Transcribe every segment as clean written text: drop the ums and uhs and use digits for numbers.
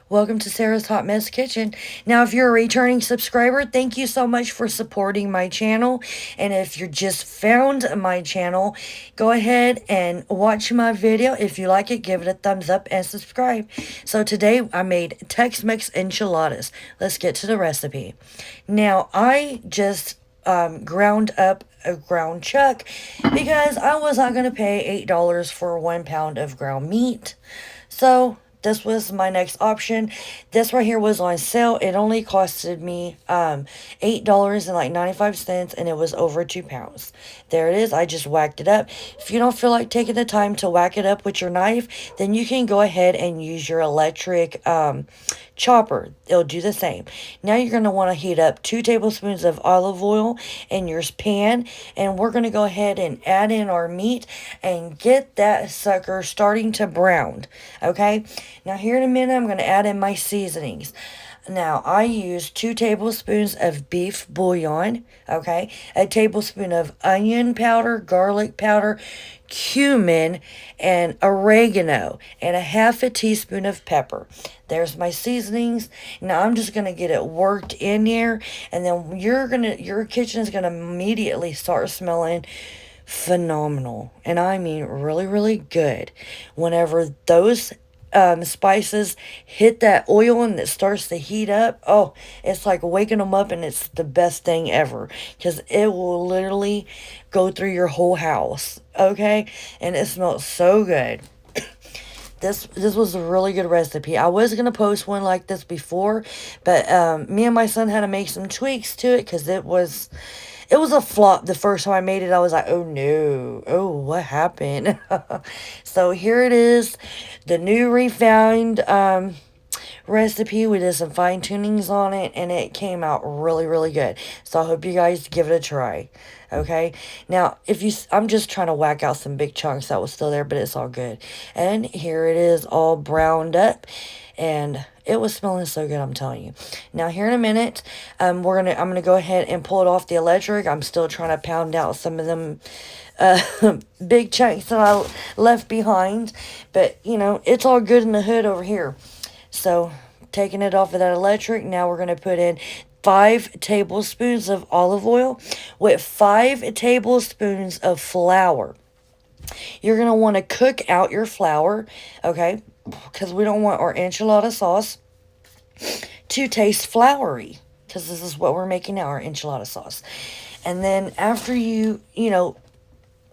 Welcome to Sarah's Hot Mess Kitchen. Now, if you're a returning subscriber, thank you so much for supporting my channel. And if you just found my channel, go ahead and watch my video. If you like it, give it a thumbs up and subscribe. So today I made Tex-Mex enchiladas. Let's get to the recipe. Now, I just ground up a ground chuck because I was not going to pay $8 for 1 pound of ground meat. So this was my next option. This right here was on sale. It only costed me $8 and like 95 cents, and it was over 2 pounds. There it is. I just whacked it up. If you don't feel like taking the time to whack it up with your knife, then you can go ahead and use your electric chopper. It'll do the same. Now you're going to want to heat up 2 tablespoons of olive oil in your pan, and we're going to go ahead and add in our meat and get that sucker starting to brown. Okay, now here in a minute I'm going to add in my seasonings. Now, I use 2 tablespoons of beef bouillon, okay, a tablespoon of onion powder, garlic powder, cumin, and oregano, and a half a teaspoon of pepper. There's my seasonings. Now, I'm just going to get it worked in there, and then your kitchen is going to immediately start smelling phenomenal. And I mean really, really good. Whenever those spices hit that oil and it starts to heat up, oh, it's like waking them up, and it's the best thing ever because it will literally go through your whole house. Okay, and it smells so good. This was a really good recipe. I was gonna post one like this before, but me and my son had to make some tweaks to it because it was a flop the first time I made it. I was like, oh no, oh, what happened? So here it is, the new refined recipe. We did some fine tunings on it, and it came out really, really good. So I hope you guys give it a try. Okay, now I'm just trying to whack out some big chunks that was still there, but it's all good. And here it is, all browned up, and it was smelling so good, I'm telling you. Now here in a minute, I'm gonna go ahead and pull it off the electric. I'm still trying to pound out some of them uh, big chunks that I left behind, but it's all good in the hood over here. So taking it off of that electric, now we're gonna put in 5 tablespoons of olive oil with 5 tablespoons of flour. You're going to want to cook out your flour, okay? Because we don't want our enchilada sauce to taste floury. Because this is what we're making now, our enchilada sauce. And then after you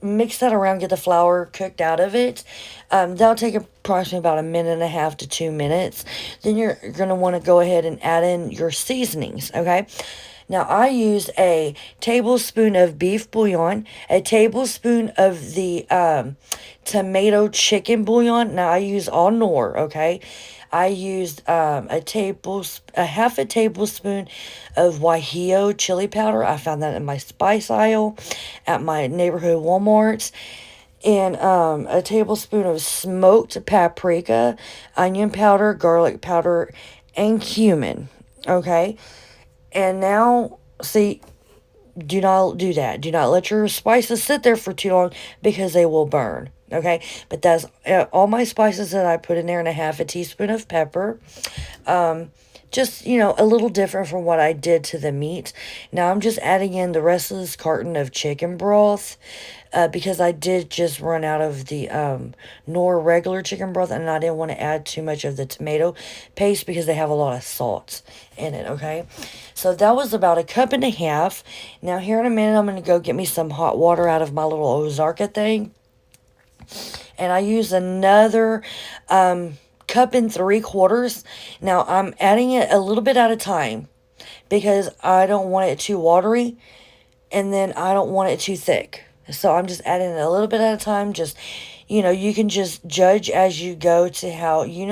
mix that around, get the flour cooked out of it. That'll take approximately about 1.5 to 2 minutes. Then you're going to want to go ahead and add in your seasonings, okay? Now, I used a tablespoon of beef bouillon, a tablespoon of the tomato chicken bouillon. Now, I use all Knorr, okay? I used a half a tablespoon of guaillo chili powder. I found that in my spice aisle at my neighborhood Walmart. And a tablespoon of smoked paprika, onion powder, garlic powder, and cumin. Okay? And now, see, do not do that. Do not let your spices sit there for too long because they will burn. Okay? But that's all my spices that I put in there, and a half a teaspoon of pepper. Just, a little different from what I did to the meat. Now I'm just adding in the rest of this carton of chicken broth because I did just run out of the Knorr regular chicken broth, and I didn't want to add too much of the tomato paste because they have a lot of salt in it, okay? So that was about 1.5 cups. Now here in a minute I'm going to go get me some hot water out of my little Ozarka thing. And I use another 1.75 cups. Now I'm adding it a little bit at a time because I don't want it too watery, and then I don't want it too thick. So I'm just adding it a little bit at a time. Just, you can just judge as you go to how you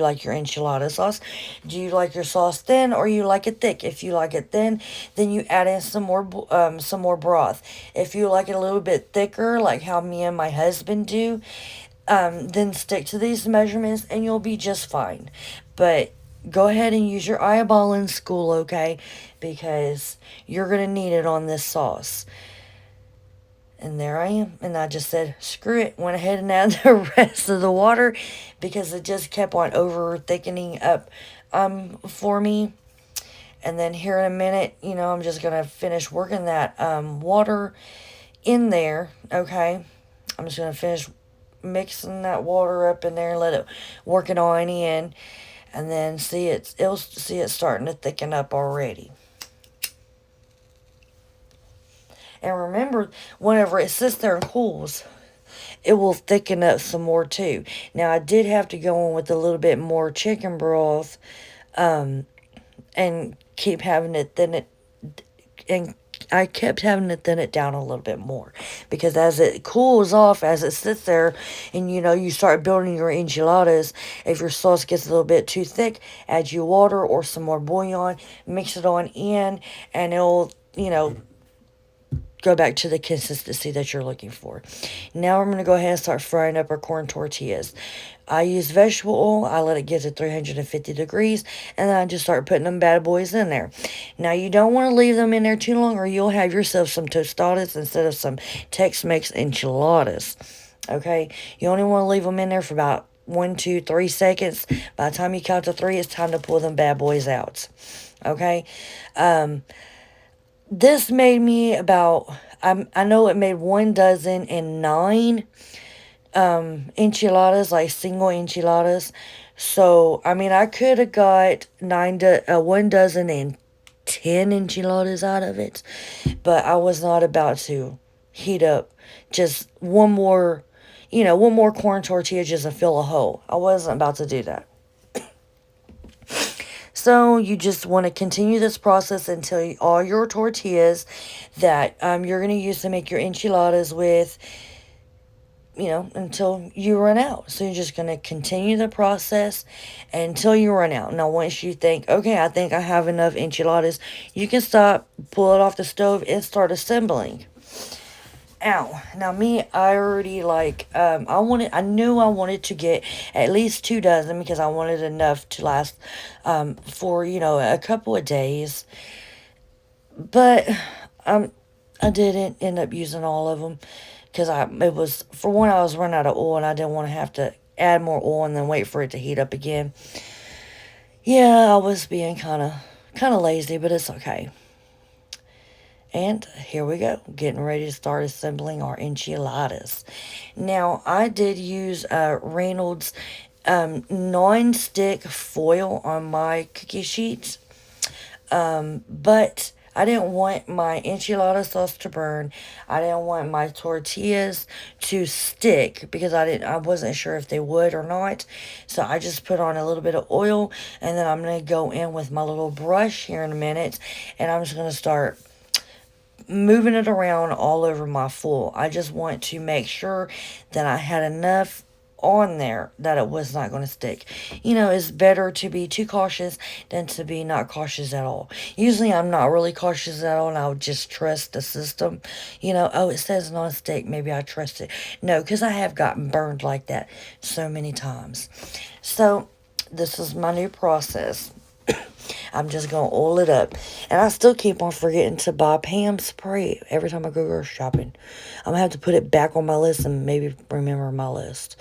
like your enchilada sauce. Do you like your sauce thin, or you like it thick? If you like it thin, then you add in some more broth. If you like it a little bit thicker, like how me and my husband do, then stick to these measurements and you'll be just fine. But go ahead and use your eyeball in school, okay? Because you're going to need it on this sauce. And there I am. And I just said, screw it. Went ahead and added the rest of the water because it just kept on over thickening up for me. And then here in a minute, I'm just going to finish working that water in there. Okay. I'm just going to finish mixing that water up in there and let it work it on in. And then it'll see it starting to thicken up already. And remember, whenever it sits there and cools, it will thicken up some more too. Now, I did have to go in with a little bit more chicken broth, and keep having it thin it, and I kept having to thin it down a little bit more because as it cools off, as it sits there, and you start building your enchiladas. If your sauce gets a little bit too thick, add your water or some more bouillon, mix it on in, and it'll go back to the consistency that you're looking for. Now I'm going to go ahead and start frying up our corn tortillas. I use vegetable oil. I let it get to 350 degrees, and then I just start putting them bad boys in there. Now, you don't want to leave them in there too long, or you'll have yourself some tostadas instead of some Tex-Mex enchiladas. Okay? You only want to leave them in there for about 1, 2, 3 seconds. By the time you count to 3, it's time to pull them bad boys out. Okay? This made me about, I know it made 1,009 enchiladas, like single enchiladas. So, I mean, I could have got 1,010 enchiladas out of it, but I was not about to heat up just one more corn tortilla just to fill a hole. I wasn't about to do that. So you just want to continue this process until all your tortillas that you're going to use to make your enchiladas with, until you run out. So you're just going to continue the process until you run out. Now, once you think, okay, I think I have enough enchiladas, you can stop, pull it off the stove, and start assembling. Ow. Now me, I already I knew I wanted to get at least 2 dozen because I wanted enough to last for, a couple of days. But I didn't end up using all of them because it was, for one, I was running out of oil and I didn't want to have to add more oil and then wait for it to heat up again. Yeah, I was being kind of lazy, but it's okay. And here we go, getting ready to start assembling our enchiladas. Now, I did use Reynolds non-stick foil on my cookie sheets, but I didn't want my enchilada sauce to burn. I didn't want my tortillas to stick because I wasn't sure if they would or not. So I just put on a little bit of oil, and then I'm going to go in with my little brush here in a minute, and I'm just going to start moving it around all over my foil. I just want to make sure that I had enough on there that it was not going to stick. It's better to be too cautious than to be not cautious at all. Usually I'm not really cautious at all, and I would just trust the system. Oh, it says non-stick, maybe I trust it. No, because I have gotten burned like that so many times. So this is my new process. I'm just going to oil it up. And I still keep on forgetting to buy Pam spray every time I go grocery shopping. I'm going to have to put it back on my list and maybe remember my list.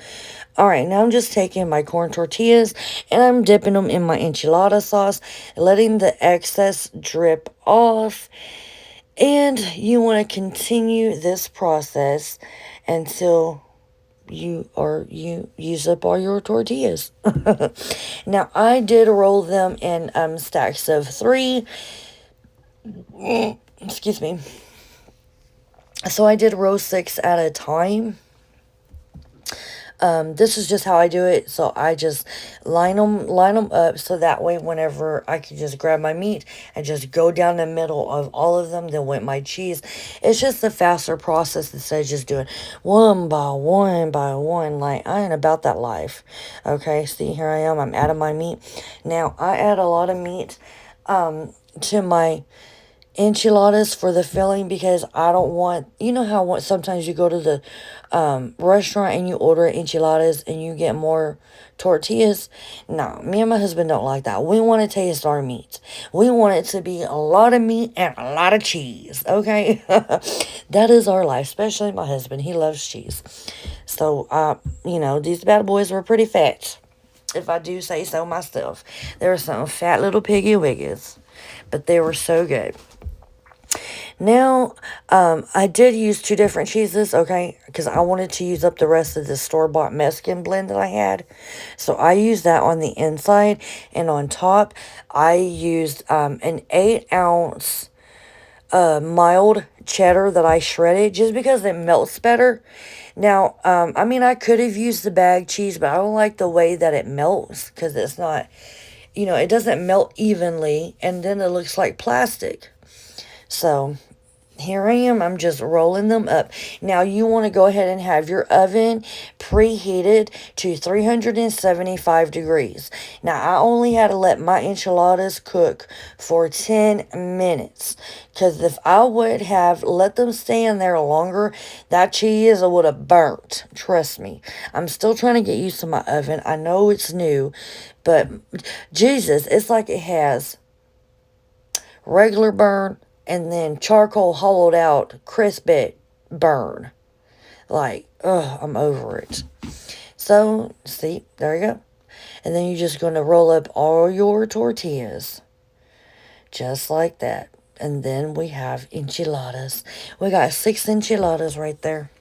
Alright, now I'm just taking my corn tortillas and I'm dipping them in my enchilada sauce, letting the excess drip off. And you want to continue this process until you use up all your tortillas. Now, I did roll them in stacks of 3. Excuse me. So I did roll 6 at a time. This is just how I do it. So I just line them up so that way whenever I can just grab my meat and just go down the middle of all of them, then with my cheese. It's just a faster process instead of just doing one by one by one. Like, I ain't about that life. Okay, see, here I am. I'm adding my meat. Now, I add a lot of meat to my enchiladas for the filling because I don't want, you know how sometimes you go to the restaurant and you order enchiladas and you get more tortillas. No, me and my husband don't like that. We want to taste our meat. We want it to be a lot of meat and a lot of cheese. Okay, that is our life, especially my husband. He loves cheese. So, these bad boys were pretty fat, if I do say so myself. They were some fat little piggy wiggies, but they were so good. Now, I did use two different cheeses, okay, because I wanted to use up the rest of the store-bought Mexican blend that I had. So I used that on the inside, and on top, I used an 8-ounce mild cheddar that I shredded just because it melts better. Now, I could have used the bag cheese, but I don't like the way that it melts because it's not, it doesn't melt evenly, and then it looks like plastic. So here I am. I'm just rolling them up. Now you want to go ahead and have your oven preheated to 375 degrees. Now I only had to let my enchiladas cook for 10 minutes. Because if I would have let them stay in there longer, that cheese would have burnt. Trust me. I'm still trying to get used to my oven. I know it's new. But Jesus, it's like it has regular burn and then charcoal hollowed out crisp it burn. Like, ugh, I'm over it. So, see, there you go. And then you're just going to roll up all your tortillas. Just like that. And then we have enchiladas. We got 6 enchiladas right there.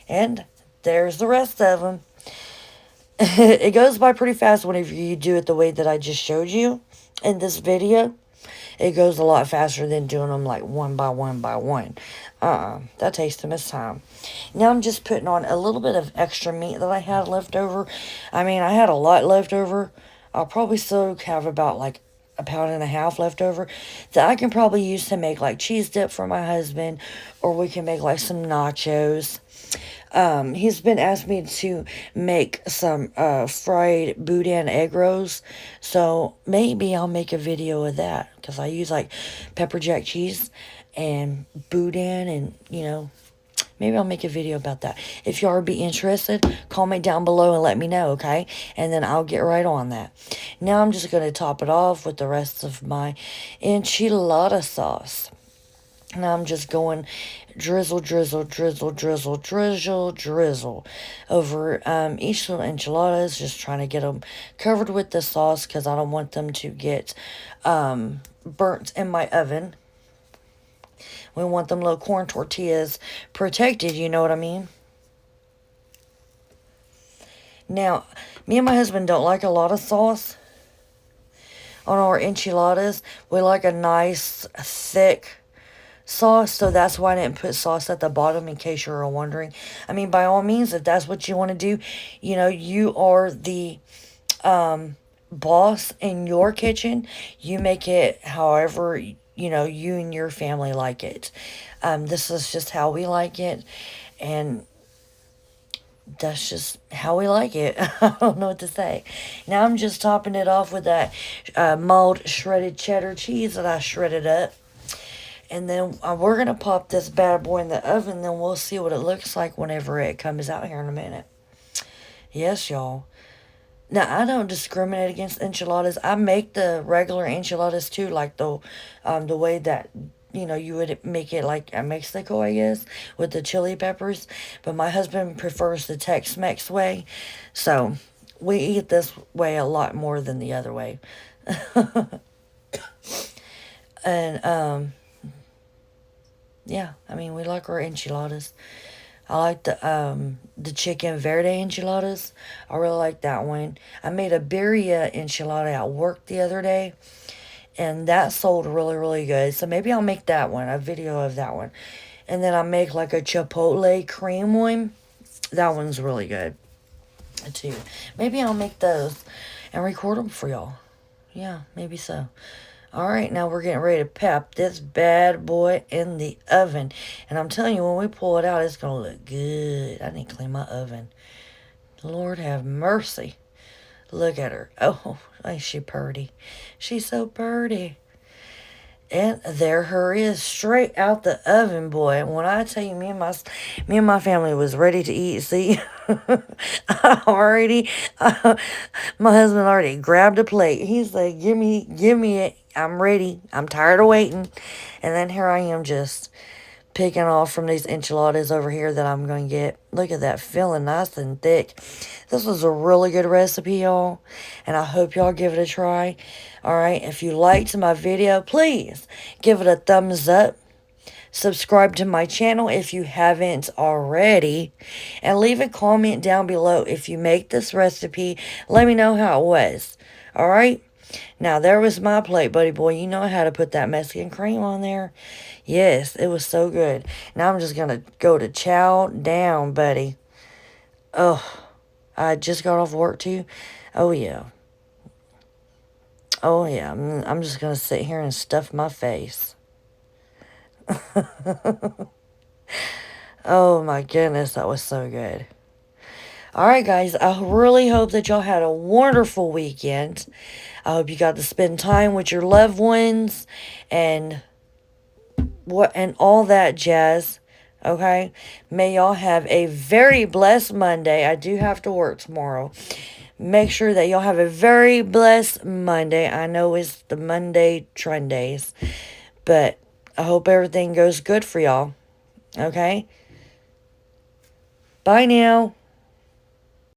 And there's the rest of them. It goes by pretty fast whenever you do it the way that I just showed you in this video. It goes a lot faster than doing them like one by one by one. That takes too much time. Now I'm just putting on a little bit of extra meat that I had left over. I had a lot left over. I'll probably still have about like a pound and a half left over that I can probably use to make like cheese dip for my husband, or we can make like some nachos. He's been asking me to make some fried boudin egg rolls, so maybe I'll make a video of that because I use like pepper jack cheese and boudin, and maybe I'll make a video about that. If you are be interested, comment down below and let me know, okay? And then I'll get right on that. Now I'm just going to top it off with the rest of my enchilada sauce. Now I'm just going drizzle, drizzle, drizzle, drizzle, drizzle, drizzle over each little enchiladas, just trying to get them covered with the sauce because I don't want them to get burnt in my oven. We want them little corn tortillas protected, you know what I mean? Now, me and my husband don't like a lot of sauce on our enchiladas. We like a nice, thick sauce, so that's why I didn't put sauce at the bottom in case you were wondering. By all means, if that's what you want to do, you are the boss in your kitchen. You make it however, you and your family like it. This is just how we like it, and that's just how we like it. I don't know what to say. Now I'm just topping it off with that mild shredded cheddar cheese that I shredded up. And then we're going to pop this bad boy in the oven. Then we'll see what it looks like whenever it comes out here in a minute. Yes, y'all. Now, I don't discriminate against enchiladas. I make the regular enchiladas too. Like the way that, you would make it like a Mexico, I guess. With the chili peppers. But my husband prefers the Tex-Mex way. So, we eat this way a lot more than the other way. And, yeah, we like our enchiladas. I like the chicken verde enchiladas. I really like that one. I made a birria enchilada at work the other day, and that sold really, really good. So maybe I'll make that one, a video of that one. And then I'll make like a chipotle cream one. That one's really good, too. Maybe I'll make those and record them for y'all. Yeah, maybe so. Alright, now we're getting ready to pop this bad boy in the oven. And I'm telling you, when we pull it out, it's going to look good. I need to clean my oven. Lord have mercy. Look at her. Oh, ain't she purty. She's so purty. And there her is, straight out the oven, boy. When I tell you, me and my family was ready to eat. See, I already, my husband already grabbed a plate. He's like, give me it. I'm ready. I'm tired of waiting. And then here I am, just picking off from these enchiladas over here that I'm going to get. Look at that, feeling nice and thick. This was a really good recipe, y'all, and I hope y'all give it a try. Alright, if you liked my video, please give it a thumbs up. Subscribe to my channel if you haven't already, and leave a comment down below if you make this recipe. Let me know how it was. Alright? Now, there was my plate, buddy boy. You know how to put that Mexican cream on there. Yes, it was so good. Now I'm just going to go to chow down, buddy. Oh, I just got off work, too. Oh, yeah. Oh, yeah. I'm just going to sit here and stuff my face. Oh, my goodness. That was so good. Alright, guys. I really hope that y'all had a wonderful weekend. I hope you got to spend time with your loved ones and all that jazz. Okay, may y'all have a very blessed Monday. I do have to work tomorrow. Make sure that y'all have a very blessed Monday. I know it's the Monday trend days, but I hope everything goes good for y'all. Okay, bye now.